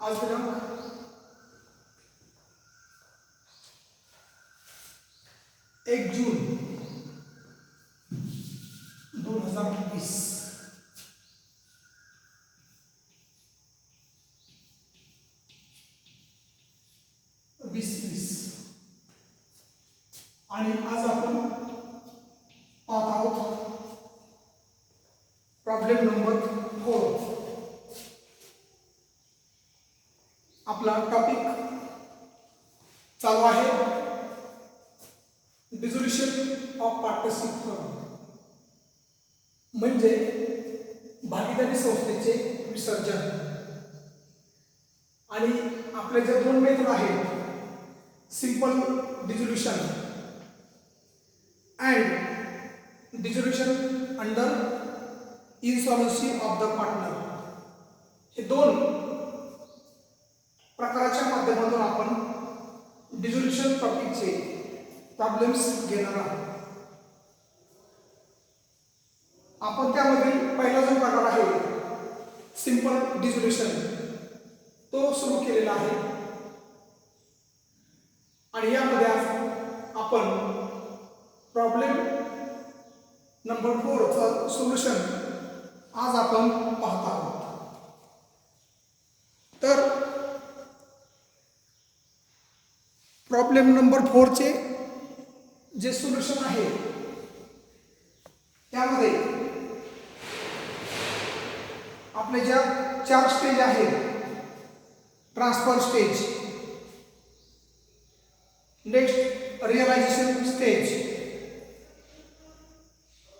आज दिनांक 1 जून 2020 2020 आणि आज आपण पाहत आहोत प्रॉब्लेम नंबर 4. आपला टॉपिक चालू आहे डिसोल्युशन ऑफ पार्टनरशिप फर्म, म्हणजे भागीदारी संस्थेचे विसर्जन. आणि आपल्या ज्या दोन मेथड आहेत, simple dissolution and dissolution under insolvency of the partner, हे दोन प्रकाराच्या माध्यमातून आपण डिसोल्युशन टॉपिकचे प्रॉब्लेम्स घेणार आहोत. आपण त्यामधील पहिला जो प्रकार आहे सिंपल डिसोल्युशन तो सुरू केलेला आहे आणि यामध्ये आज आपण प्रॉब्लेम नंबर 4 चं सोल्युशन आज आपण पाहत आहोत. तर प्रॉब्लेम नंबर 4 चे जे सोल्युशन आहे त्यामध्ये आपले ज्या 4 स्टेज आहेत, transfer stage, next realisation stage,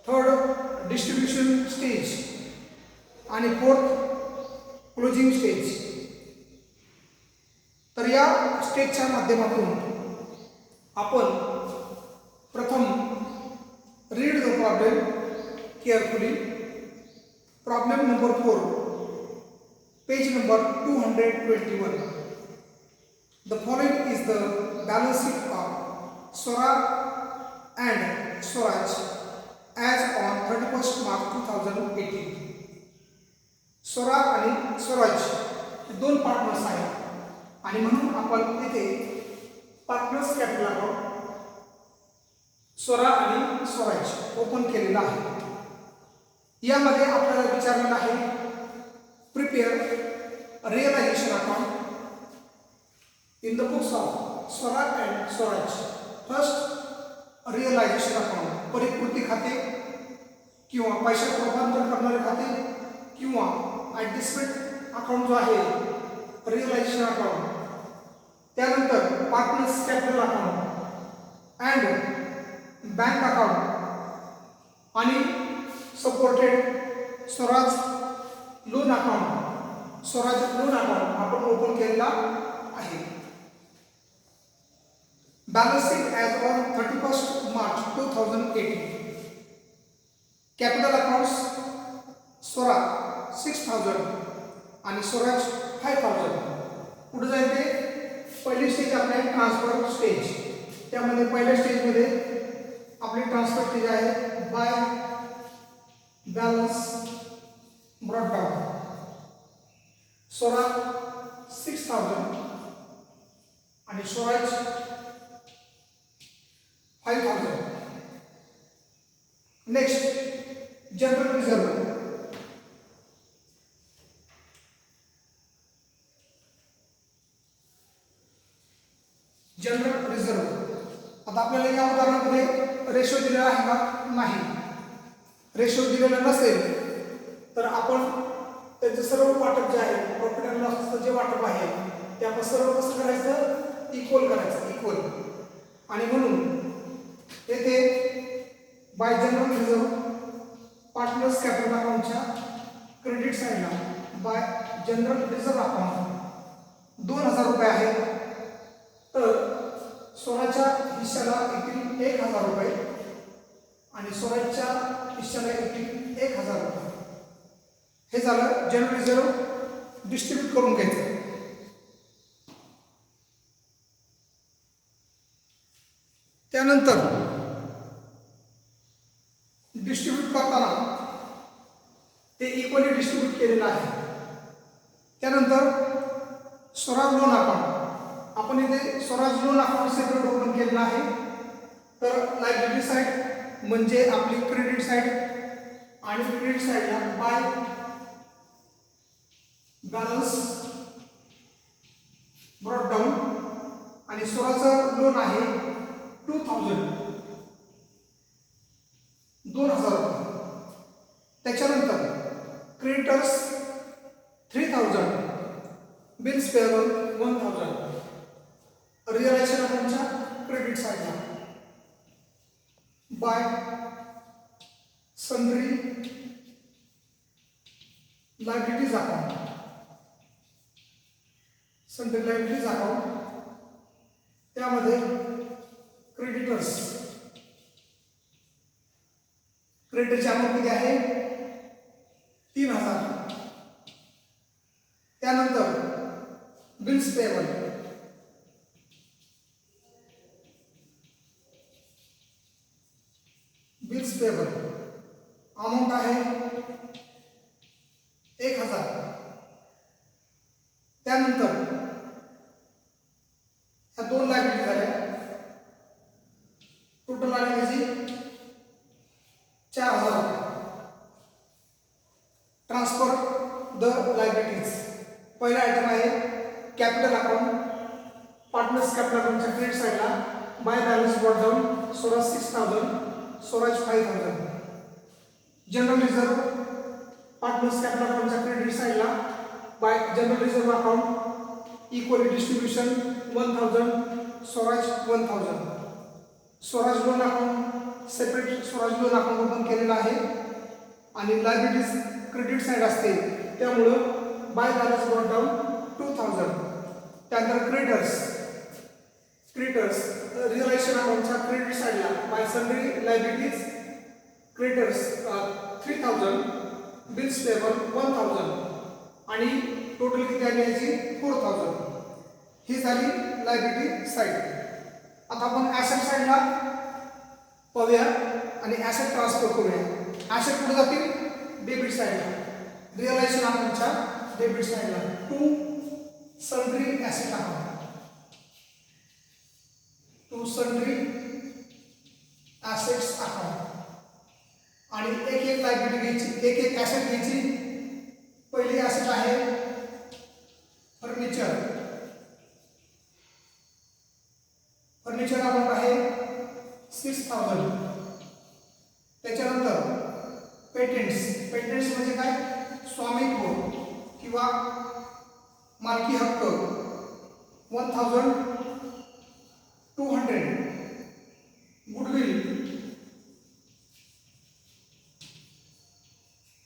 third distribution stage आणि फोर्थ क्लोजिंग स्टेज. तर या स्टेजच्या माध्यमातून आपण प्रथम read the problem carefully. Problem number 4, page number 221. The following is the balance sheet of Swara and Swaraj as on 31st March 2018. Swara आणि स्वराज हे दोन पार्टनर्स आहेत आणि म्हणून आपण येथे पार्टनर्स कॅपिटल अकाउंट स्वरा आणि स्वराज ओपन केलेला आहे. यामध्ये आपल्याला विचारलेलं आहे prepare realisation account in the books of Swara and Swaraj. First realisation account, परिपूर्ती खाते किंवा पैशात रूपांतर करणारे खाते किंवा ॲडजस्टमेंट अकाउंट जो आहे रिअलायझेशन अकाउंट. त्यानंतर partners capital account and bank account आणि supported Swaraj loan account, Swaraj loan account आपण ओपन केलेला आहे. Balance sheet as on 31st March 2018. Capital accounts Swara 6000 आणि स्वराज 5000. पुढे जाईल ते पहिली स्टेज आपली ट्रान्सफर स्टेज. त्यामध्ये पहिल्या स्टेजमध्ये आपली ट्रान्सफर स्टेज आहे by balance brought down. Swara 6000 आणि Swaraj 5000. Next general reserve. General reserve आता आपल्याला या उदाहरणामध्ये रेशो दिलेला आहे का? नाही. रेशो दिलेला नसेल तर आपण त्याचं सर्व वाटप जे आहे, प्रॉफिट अँड लॉसचं जे वाटप आहे ते आपण सर्व कसं करायचं? इक्वल करायचं, इक्वल. आणि म्हणून येथे by general reserve partners capital अकाउंटच्या क्रेडिट साईडला बाय जनरल रिझर्व अकाउंट 2000 रुपये आहेत. तर स्वराच्या हिश्श्याला येतील 1000 रुपये आणि स्वराजच्या हिश्श्याला येतील 1000 रुपये. हे झालं जनरल रिझर्व डिस्ट्रीब्यूट करून घ्यायचं. त्यानंतर डिस्ट्रीब्यूट करताना ते इक्वली डिस्ट्रीब्यूट केलेलं आहे. त्यानंतर स्वराज लोन अकाउंट, आपण इथे Swaraj loan account separate open केलेलं आहे. तर लायबिलिटी साईड म्हणजे आपली क्रेडिट साईड, आणि क्रेडिट साईडला बाय बॅलन्स ब्रॉट डाऊन, आणि स्वराजचं लोन आहे 2000 रुपये. त्याच्यानंतर क्रेडिटर्स 3000, बिल्स पेएबल 1000. रिअलायझेशन अकाउंटच्या क्रेडिट साईडला by sundry liabilities account, sundry liabilities account, त्यामध्ये क्रेडिटरची अमाऊंट किती आहे 3000. त्यानंतर बिल्स पेएबल, अमाऊंट आहे 1000. त्यानंतर ह्या दोन लायबिलिटी झाल्या, टोटल आली माझी 4000 रुपये. Transfer the liabilities. पहिला आयटम आहे कॅपिटल अकाउंट, पार्टनर्स कॅपिटल अकाउंटच्या क्रेडिट साईडला by balance brought down, Swaraj 6000, Swaraj 5000. General reserve partners capital अकाउंटच्या क्रेडिट साईडला by general reserve account equally distribution 1000, Swaraj 1000. Swaraj loan account separate Swaraj loan account open केलेलं आहे, आणि लायबिलिटीज क्रेडिट साईड असते त्यामुळं बाय बॅलन्स ब्रॉट डाऊन 2000. त्यानंतर क्रेडिटर्स रिअलायझेशन अकाउंटच्या क्रेडिट साईडला by sundry liabilities creditors 3000, bills payable 1000, आणि टोटल किती आली याची 4000. ही झाली लायबिलिटी साईड. आता आपण ॲसेट साईडला पाहूया आणि ॲसेट ट्रान्सफर करूया. ॲसेट कुठे जातील डेबिट साईडला, रिअलायझेशन अकाउंटच्या डेबिट साईडला to sundry asset account, to sundry assets account. आणि एक लायबिलिटी घ्यायची, एक ॲसेट घ्यायची. पहिली ॲसेट आहे फर्निचर अमाऊंट आहे 6000. त्याच्यानंतर पेटेंट्स म्हणजे काय, स्वामित्व किंवा मालकी हक्क 1200.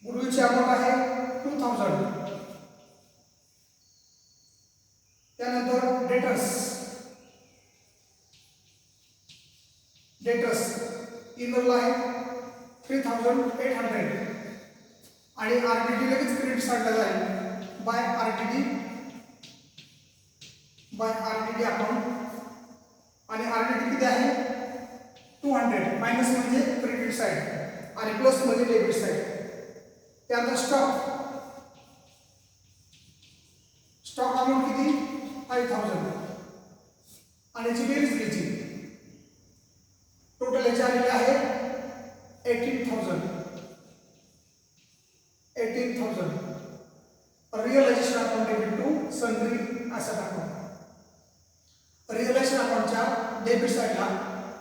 गुडविलची अमाऊंट आहे 2000. त्यानंतर डेटर्स इनरला आहे 3800, आणि आरटीडी लगेच क्रेडिट साईडला जाईल बाय आरटीडी अकाउंट, आणि आरटीडी किती आहे 200. मायनस म्हणजे क्रेडिट साईड आणि प्लस म्हणजे डेबिट साईड. त्यानंतर स्टॉक अमाऊंट किती 5000, आणि याची बेरीज घ्यायची. टोटल याची आलेली आहे 18,000. Realisation account debit to sundry asset account. Realisation अकाउंटच्या डेबिट साईडला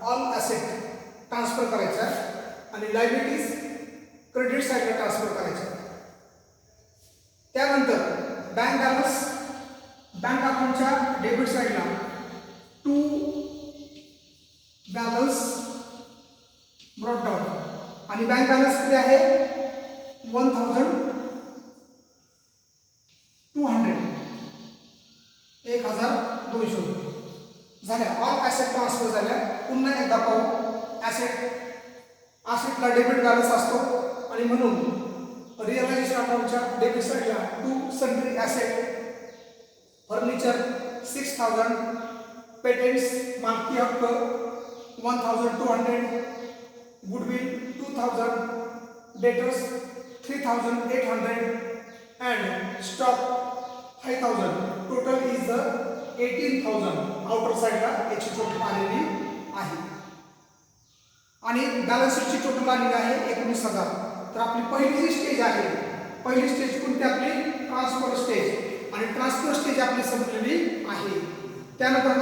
ऑल ॲसेट ट्रान्सफर करायचा, आणि लायबिलिटीज क्रेडिट साईडला ट्रान्सफर करायचा. त्यानंतर बँक अकाउंटच्या डेबिट साईडला टू बॅलन्स ब्रॉट डाऊन, आणि बँक बॅलन्स किती आहे 1200. 1200 झाल्या. ऑल ॲसेट ट्रान्सफर झाल्या. पुन्हा एकदा पाहू. ॲसेटला डेबिट बॅलन्स असतो, आणि म्हणून रिअलायझेशन अकाउंटच्या डेबिट साईडला to sundry asset furniture 6000, patents मालकी हक्क 1200, goodwill 2000, debtors 3800, and stock 5000. Total is the 18,000. Outer साइडला याची टोटल आलेली आहे आणि बॅलन्स शीटची टोटल आलेली आहे 19,000. तर आपली पहिली जी स्टेज आहे, पहिली स्टेज कोणती आपली? ट्रान्सफर स्टेज, आणि ट्रान्सफर स्टेज आपली संपलेली आहे. त्यानंतर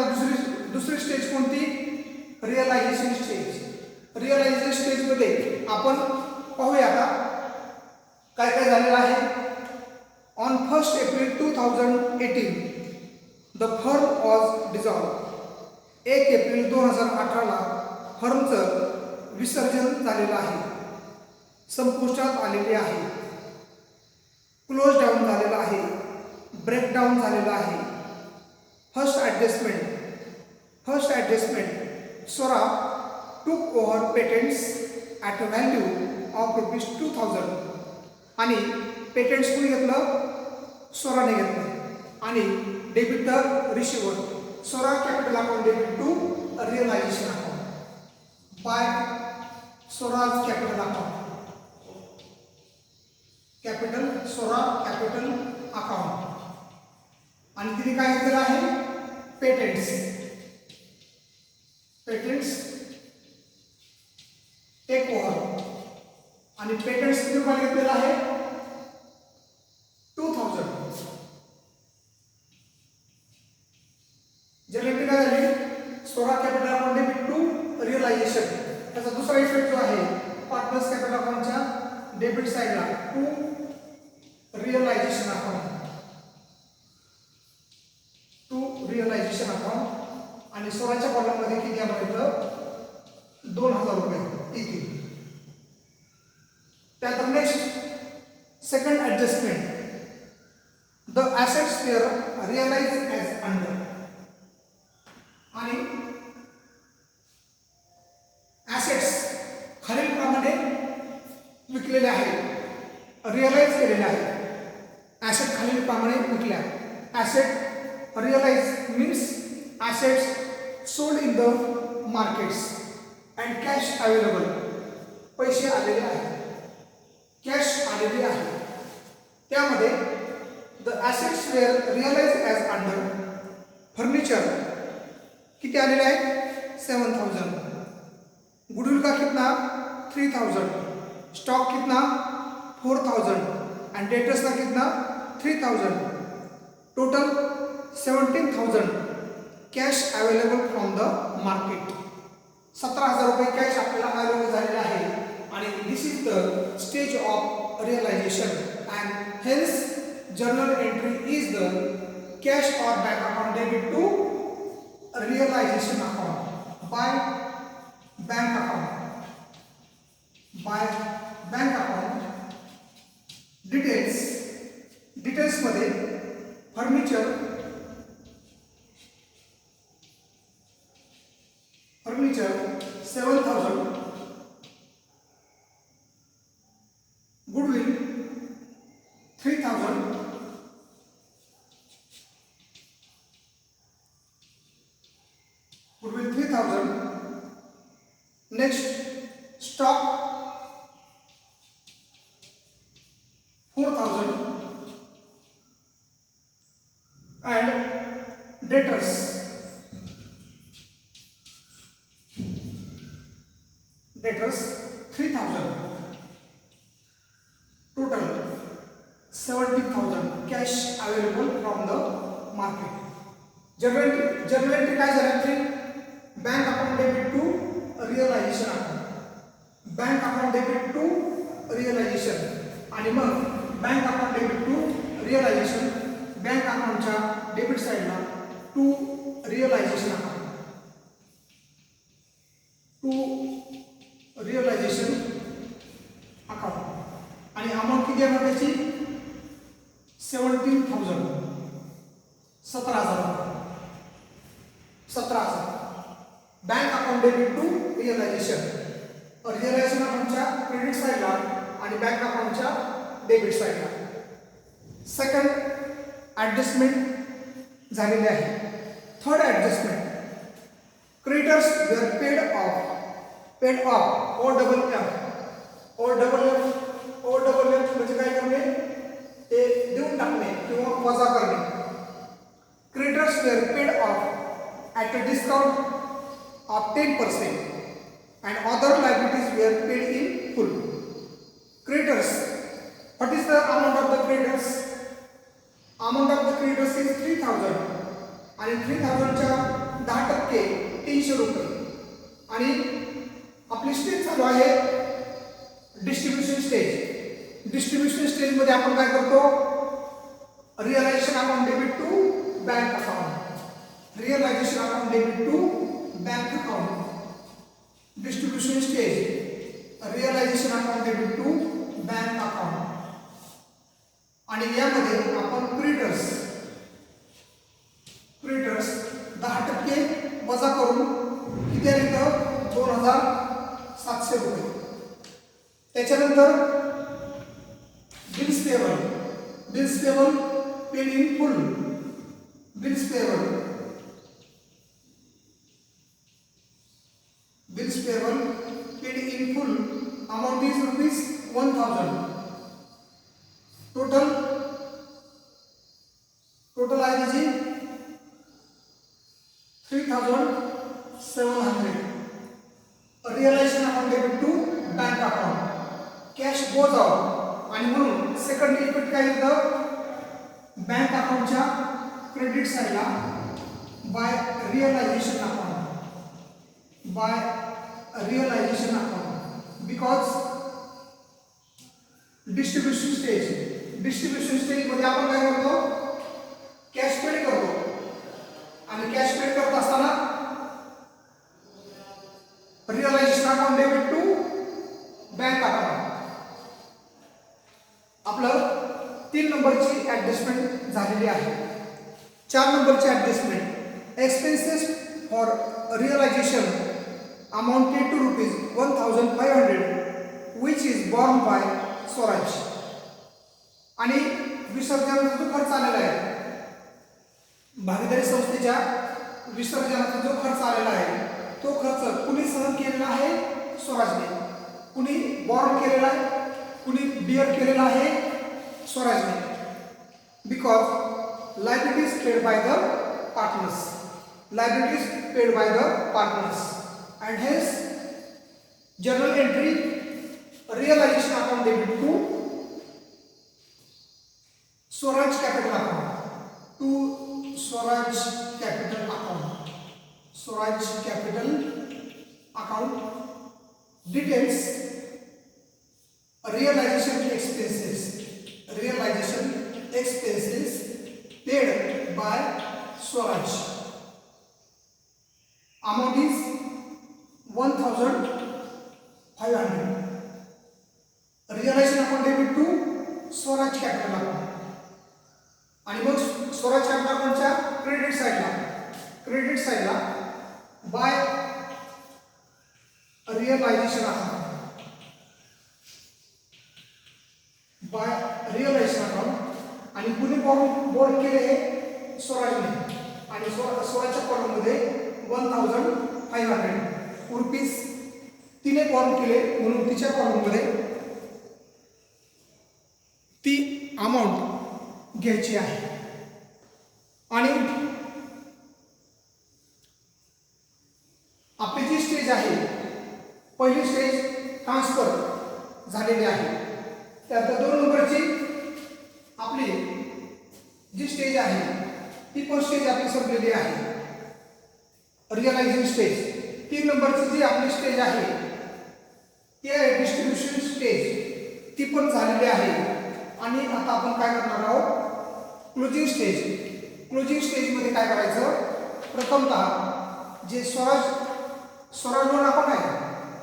दुसरी स्टेज कोणती? Realisation stage. रिअलायझेशन स्टेजमध्ये आपण पाहूया आता काय काय झालेलं आहे. On 1 April 2018 the firm was dissolved. 1 April 2018ला फर्मचं विसर्जन झालेलं आहे, संपुष्टात आलेले आहे, क्लोज डाऊन झालेलं आहे, ब्रेकडाऊन झालेलं आहे. First adjustment Swara took over patents at a value of ₹2,000. आणि पेटंट्स कोणी घेतलं? स्वराने घेतलं. आणि debit the receiver. Swara capital account debit to realisation account by Swaraj capital account. Swara capital account. आणि तिने काय घेतलेलं आहे? Patents take over. आणि पेटंट्स किती रुपये घेतलेलं आहे? 2,000. जनरेट काय झाली? Swara capital account debit to realisation. त्याचा दुसरा इफेक्ट जो आहे पार्टनर्स कॅपिटल अकाउंटच्या डेबिट साइडला टू रिअलायझेशन अकाउंट, आणि स्वराच्या कॉलममध्ये किती आम्हाला इथं 2,000 रुपये येतील. त्यानंतर next second adjustment. The assets were realise as under. आणि ॲसेट्स खालीलप्रमाणे विकलेले आहेत, रिअलाइज केलेले आहेत. ॲसेट खालीलप्रमाणे विकल्या. Asset realise means assets sold in the markets and cash available. पैसे आलेले आहेत, कॅश आलेली आहे. त्यामध्ये the assets were realized as under. Furniture किती आलेले आहेत? 7,000. गुडविल का कितना? 3,000. स्टॉक कितना? 4,000. and डेटर्स का कितना? 3,000. Total 17,000 cash available from the market. 17,000 रुपये कॅश आपल्याला अवेलेबल झालेला आहे. आणि this is the stage of realisation and hence journal entry is the cash or bank account debit to realisation account by bank account. डिटेल्समध्ये furniture 7,000. Goodwill 3,000. Next stock 4,000. and debtors 3,000. total 70,000 cash available from the market. Journal entry काय झाली? Bank account debit to realisation account, bank account debit to realisation. आणि मग bank account debit to realisation, bank अकाउंटच्या debit साइडला to realisation account, to realisation account. आणि amount किती आहे त्याची? 17,000, 17,000. Bank account debit to realisation. Realisation अकाउंटच्या credit साइडला आणि बँक अकाउंटच्या डेबिट साइडला. सेकंड ॲडजस्टमेंट झालेली आहे. Third adjustment, creditors were paid off O double F म्हणजे काय करणे? ते देऊन टाकणे किंवा वजा करणे. creditors were paid off at a discount of 10% and other liabilities were paid in full. Creditors, what is the amount of the creditors? Amount of the creditors is 3000 आणि 3000 च्या 10% 300 रुपये. आणि आपली स्टेज चालू आहे डिस्ट्रीब्युशन स्टेज. डिस्ट्रीब्युशन स्टेज मध्ये आपण काय करतो? Realisation account debit to bank account. Realisation account debit to bank account. Distribution stage realisation account debit to bank account. आणि यामध्ये आपण क्रेडिटर्स 10% वजा करून किती आले तर 2700 रुपये. त्याच्यानंतर bills payable paid in full. Bills payable paid in full amount is ₹1000. Total आहे जी 3700. Realisation account debit to bank account. Cash goes out आणि म्हणून सेकंड इफेक्ट काय येतं? बँक अकाउंटच्या क्रेडिट साईडला by realisation account because distribution stage मध्ये आपण काय करतो? कॅश पेड करतो. आणि कॅश पेड करत असताना realisation account debit to bank account. आपलं 3 नंबरची ऍडजस्टमेंट झालेली आहे. 4 नंबरची adjustment expenses for realisation amounted to ₹1500 which is borne by Swaraj. आणि विसर्जनाचा जो खर्च आलेला आहे, भागीदारी संस्थेच्या विसर्जनाचा जो खर्च आलेला आहे तो खर्च कुणी सहन केलेला आहे? स्वराजने. कुणी बॉर्न केलेला आहे? कुणी बिअर केलेला आहे? स्वराजने. Because liabilities paid by the partners. And hence journal entry realization account debit to Swaraj capital account. To Swaraj capital account details realization expenses paid by Swaraj. Amount is 1500. Realization account debit to Swaraj capital account. आणि मग Swaraj capital अकाउंटच्या credit साइडला by realisation account आणि कुणी board केले हे स्वराजने. आणि स्वराजच्या कॉलममध्ये 1500 रुपीज तिने बॉर्न केले म्हणून तिच्या कॉलममध्ये ती अमाउंट घ्यायची आहे. आणि आपली जी स्टेज आहे, पहिली स्टेज ट्रान्सफर झालेली आहे. त्यानंतर 2 नंबरची आपली जी स्टेज आहे ती पण स्टेज आपली संपलेली आहे, रिअलायझिंग स्टेज. 3 नंबरची जी आपली स्टेज आहे ती आहे डिस्ट्रीब्युशन स्टेज, ती पण झालेली आहे. आणि आता आपण काय करणार आहोत? क्लोजिंग स्टेजमध्ये काय करायचं? प्रथमतः जे स्वराज लोन अकाउंट आहे,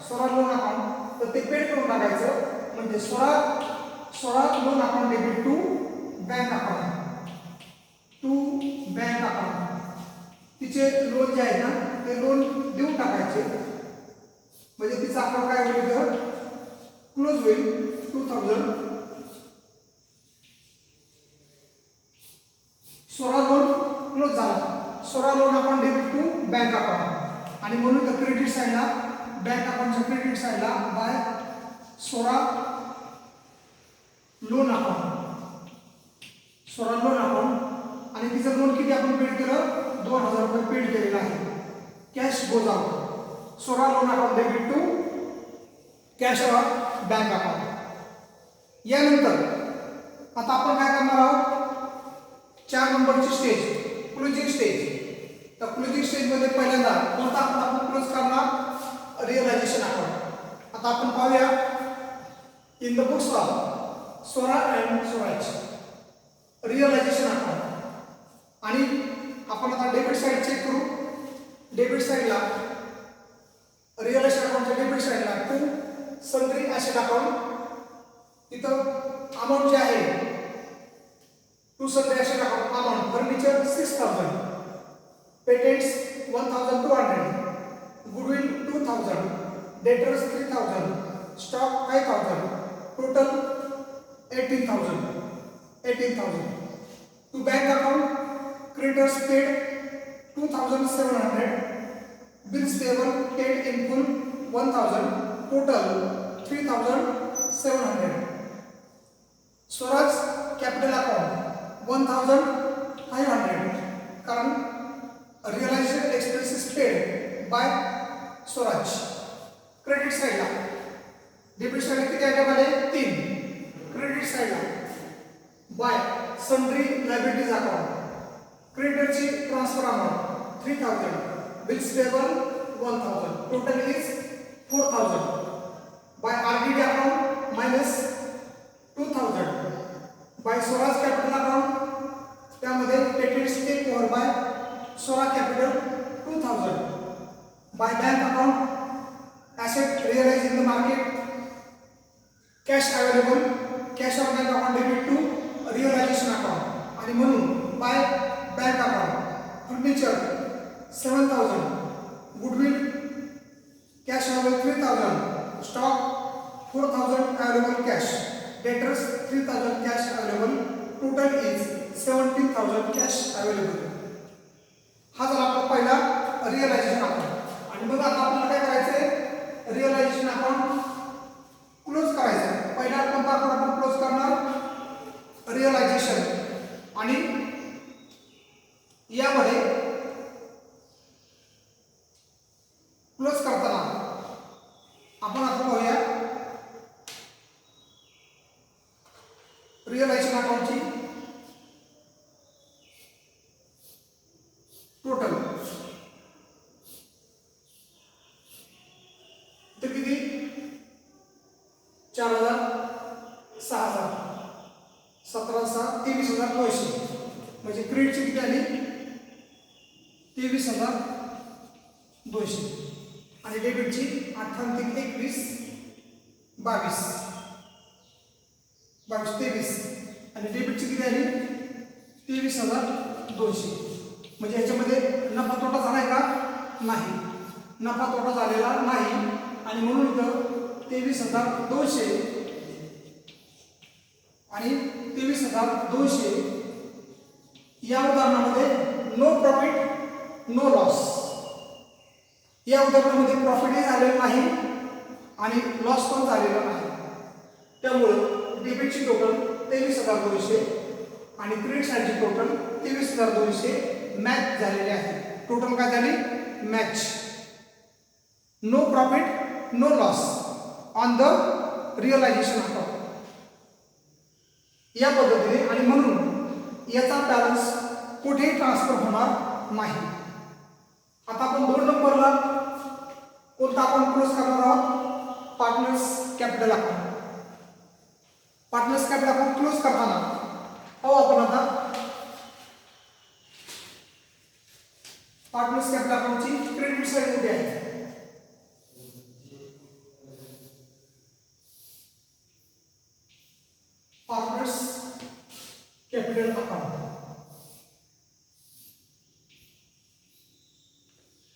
स्वराज लोन अकाउंट तर ते पेड करून टाकायचं. म्हणजे Swaraj loan account debit to bank account. तिचे लोन जे आहे ना ते लोन देऊन टाकायचे. म्हणजे तिचा अकाउंट काय होईल तर क्लोज होईल. 2000 स्वराज लोन क्लोज झाला. Swaraj loan account debit to bank account. आणि म्हणून क्रेडिट साईडला बँक अकाउंटच्या क्रेडिट साईडला बाय स्वराज लोन अकाउंट. आणि आणि तिचं लोन किती आपण पेड केलं 2000 रुपये पेड केलेलं आहे. Cash goes out. Sora loan account debit to cash or bank account. यानंतर आता आपण काय करणार आहोत 4 नंबरची स्टेज क्लोजिंग स्टेज. तर क्लोजिंग स्टेज मध्ये पहिल्यांदा कोणता आपण क्लोज करणार रिअलायझेशन अकाउंट. आता आपण पाहूया in the books of Sora and Swaraj realisation account. आणि आपण आता डेबिट साइड चेक करू. डेबिट साइडला रिअलायझेशन अकाउंटच्या डेबिट साइडला टू सन्ड्री ॲसेट अकाउंट. तिथं अमाऊंट जे आहे to sundry asset account amount furniture 6000, patents 1200, goodwill 2000, debtors 3000, stock 5000, total 18,000. To bank account creditors paid 2700, bills payable paid in full 1000, total 3700. Swaraj capital account 1500 कारण realisation expenses paid by Swaraj. Credit साइडला debit साइडला किती item आले 3. Credit साइडला by sundry liabilities account क्रेडिटरची transfer amount 3000, bills payable 1000, total is 4000. By RDD account minus 2000. By Swaraj capital account त्यामध्ये patents take over by Swara capital 2000. By bank account asset realise in the market cash available cash of bank account debit to realisation account. आणि म्हणून by bank account furniture 7000, goodwill cash available 3000, stock 4000 available cash, debtors 3000 cash available, total is 17,000 cash available. हा झाला आपला पहिला realisation account. आणि मग आता आपल्याला काय करायचंय रिअलायझेशन अकाउंट क्लोज करायचं. पहिला कोणता अकाउंट आपण क्लोज करणार रिअलायझेशन. आणि यामध्ये क्लोज करताना आपण आता पाहूया रिअलायझेशन अकाउंटची टोटल तर किती 4000, 6000, 17,000, 23,900 म्हणजे क्रेडिटची किती आली 23,200 आणि डेबिटची 28,21, 22, 23 आणि डेबिटची किती आली 23,200. म्हणजे याच्यामध्ये नफा तोटा झालाय का नाही. नफा तोटा झालेला नाही आणि म्हणून इथं 23,200 आणि 23,200 या उदाहरणामध्ये नो प्रॉफिट नो लॉस. या उदाहरणामध्ये प्रॉफिटही झालेलं नाही आणि लॉस पण झालेला नाही. त्यामुळे डेबिटची टोटल 23,200 आणि क्रेडिट साइडची टोटल 23,200 मॅच झालेले आहे. टोटल काय झाली match. No profit no loss on the realisation account या पद्धतीने. आणि म्हणून याचा बॅलन्स कुठेही ट्रान्सफर होणार नाही. आता आपण 2 नंबरला कोणता अकाउंट क्लोज करणार आहोत partners capital account. Partners capital account close करताना पाहू आपण आता पार्टनर्स कॅपिटल अकाउंटची क्रेडिट साइड कुठे आहे. पार्टनर्स कॅपिटल अकाउंट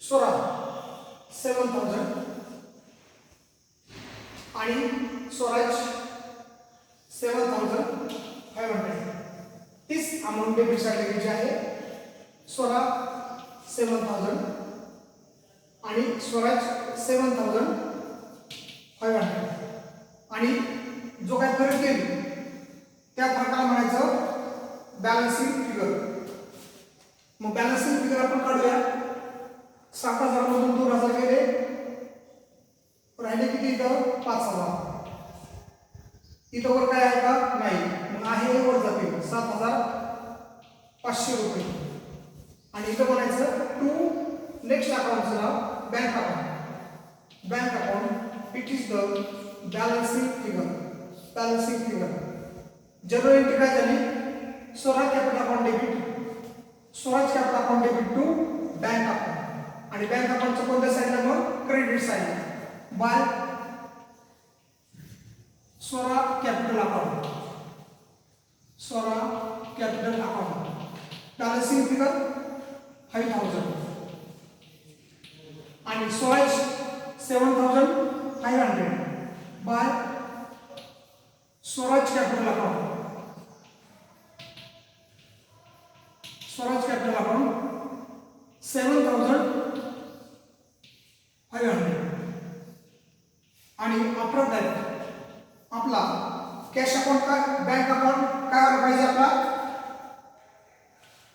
सोरा 7,000 आणि स्वराज 7,500. तीच अमाऊंट डेबिट साइड घ्यायची आहे. सोरा 7,000 आणि स्वराज 7,500 आणि जो काय फरक येईल त्या फरकाला म्हणायचं बॅलन्सिंग फिगर. मग बॅलन्सिंग फिगर आपण काढूया. 7,000 मधून 2,000 गेले, राहिले किती इथं 5,000. इथं वर काय आहे का नाही, मग आहे हे वर जातील 7,500 रुपये. आणि इथं बनायचं टू नेक्स्ट अकाउंटचं नाव bank account. Bank account it is the balancing figure. Balancing figure journal entry काय झाली, Swaraj capital account debit, Swaraj capital account debit to bank account. आणि बँक अकाउंटच्या कोणत्या साईडला मग क्रेडिट साईडला by Swara capital account. Swara capital account balancing figure 5,000 आणि Swaraj 7,500 by Swaraj capital account. Swaraj capital account 7,500 आणि आफ्टर दॅट आपला कॅश अकाउंट काय, बँक अकाउंट काय व्हायला पाहिजे, आपला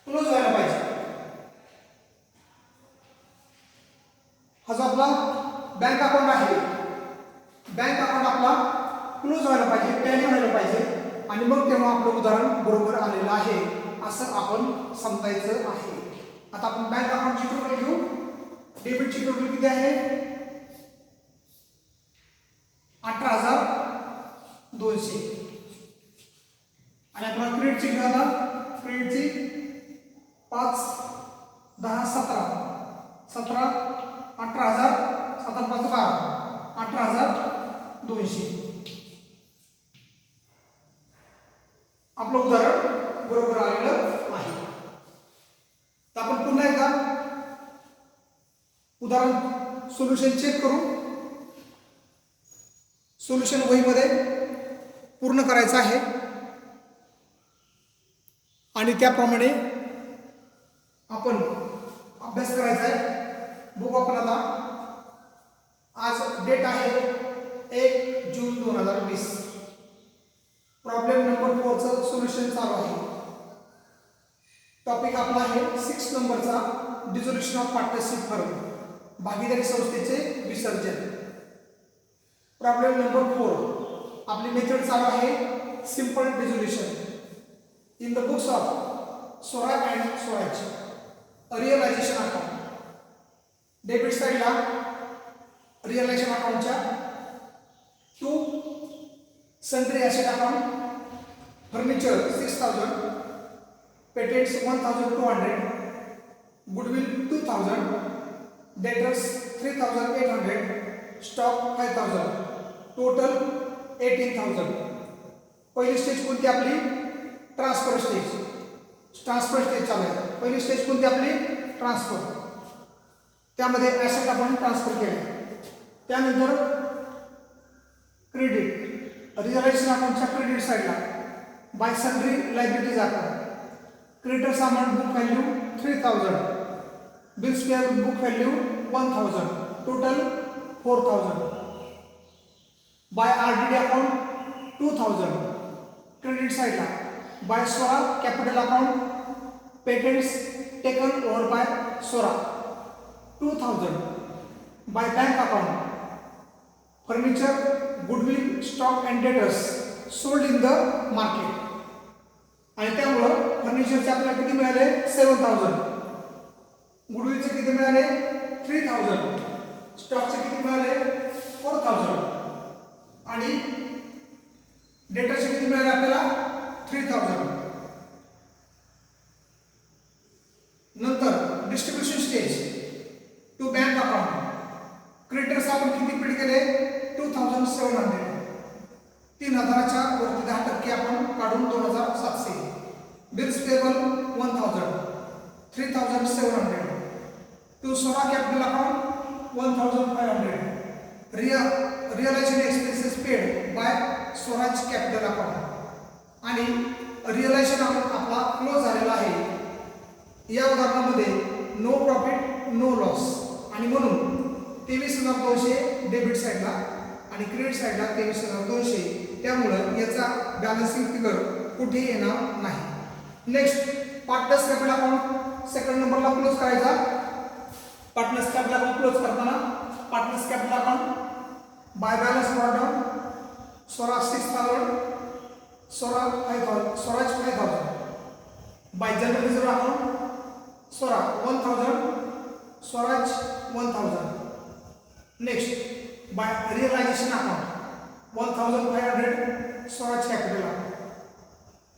क्लोज व्हायला पाहिजे. हा जो आपला बँक अकाउंट आहे, बँक अकाउंट आपला क्लोज व्हायला पाहिजे, टॅली व्हायला पाहिजे. आणि मग तेव्हा आपलं उदाहरण बरोबर आलेलं आहे असं आपण समजायचं आहे. आता आपण बँक अकाउंटची टोटल घेऊ. डेबिटची टोटल किती आहे 18,200 आणि आपल्याला क्रेडिटची घ्यायला, क्रेडिटची 5, 10, 17, 17, 18,000, 7, 5, 12, 18,200. आपलं उदाहरण बरोबर आलेलं आहे. तर आपण पुन्हा एकदा उदाहरण सोल्युशन चेक करू. सोल्युशन वहीमध्ये पूर्ण करायचं आहे आणि त्याप्रमाणे आपण अभ्यास करायचा आहे. बघू आपण आता. आज डेट आहे 1 जून 2020. प्रॉब्लेम नंबर 4चं सोल्युशन चालू आहे. टॉपिक आपला आहे 6 नंबरचा डिझोल्युशन ऑफ पार्टनरशिप फर्म, भागीदारी संस्थेचे विसर्जन. प्रॉब्लेम नंबर 4 आपली मेथड चालू आहे simple dissolution. In the books of Swaraj and Swaraj realisation account. Debit साईडला रिअलायझेशन अकाउंटच्या 2 sundry asset account, furniture 6,000, patents 1,200, goodwill 2,000, debtors 3,800, stock 5,000, total 18,000. पहिली स्टेज कोणती आपली ट्रान्सफर स्टेज. ट्रान्सफर स्टेज चालू आहे. पहिली स्टेज कोणती आपली ट्रान्सफर. त्यामध्ये ॲसेट आपण ट्रान्सफर केले. त्यानंतर क्रेडिट रिअलायझेशन अकाउंटच्या क्रेडिट साईडला by sundry liabilities account. Creditors amount book value 3,000, bills payable book value 1,000, total 4,000. By RDD account 2,000. Credit साईडला by Swara capital account, patents taken over by Swara 2,000. By bank account furniture, goodwill, stock and debtors sold in the market. आणि त्यामुळं फर्निचरचे आपल्याला किती मिळाले 7,000, गुडविलचे किती मिळाले 3,000, स्टॉकचे किती मिळाले 4,000 आणि डेटर्सचे किती मिळाले आपल्याला 3,000. नंतर distribution stage to bank account. Creditors आपण किती पेड केले 2,700, 3,000च्या वरती 10% आपण काढून 2,700. Bills payable 1,000, 3,700. To Swara capital account 1,500. Realisation expenses paid by Swaraj capital account. आणि रिअलायझेशन अकाउंट आपला क्लोज झालेला आहे. या उदाहरणामध्ये नो प्रॉफिट नो लॉस आणि म्हणून 23,200 डेबिट साईडला आणि क्रेडिट साईडला 23,200. त्यामुळं याचा बॅलन्सिंग फिगर कुठे येणार नाही. Next partners capital account second नंबरला क्लोज करायचा. पार्टनर्स कॅपिटल अकाउंट क्लोज करताना partners capital account by balance brought down Swaraj 6000, Swaraj 5000. By general reserve account Swaraj 1000, Swaraj 1000. Next by realisation account 1500 Swaraj capital account.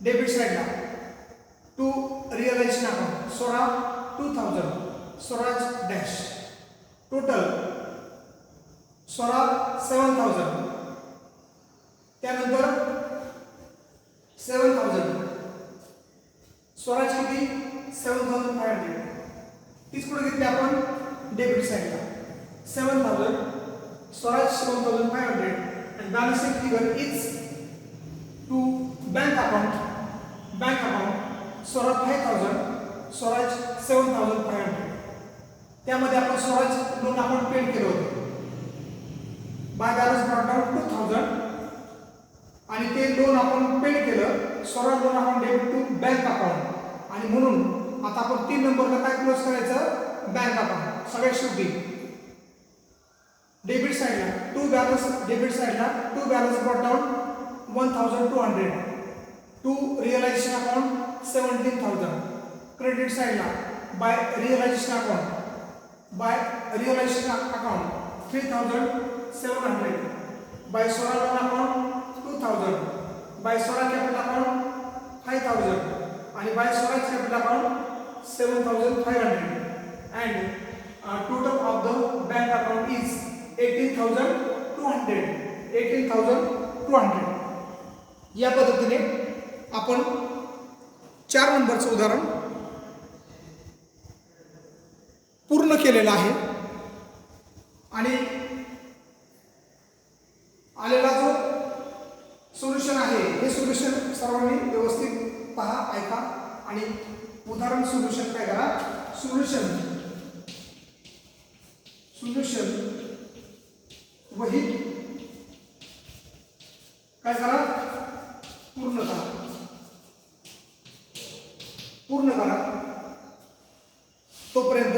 Debit साइडला to realisation account Swaraj 2000, Swaraj dash. Total Swaraj 7000. त्यानंतर 7000 स्वराज किती 7500. तीच कुठे घेतली आपण डेबिट साइडला 7000 Swaraj 7500 and balancing figure is to bank account Swaraj 5000, Swaraj 7500. त्यामध्ये आपण स्वराज लोन अकाउंट पेड केलं होतं बाय बॅलन्स ब्रॉट डाउन 2000 आणि ते लोन आपण पेड केलं Swaraj loan account debit to bank account. आणि म्हणून आता आपण 3 नंबरला काय क्लोज करायचं बँक अकाउंट. सगळ्यात शेवटी डेबिट साइडला to balance brought down 1200 to realisation account 17000. Credit साइडला by realisation account 3700 by Swaraj loan account 2000 by Swaraj capital account 5000 आणि by Swaraj capital account 7500 and total of the bank account is 18,200. या पद्धतीने आपण 4 नंबरचं उदाहरण पूर्ण केलेलं आहे. आणि आलेला जो सोल्युशन आहे हे सोल्युशन सर्वांनी व्यवस्थित पहा, ऐका आणि उदाहरण सोल्युशन काय करा. सोल्युशन वही काय करा पूर्ण करा. तोपर्यंत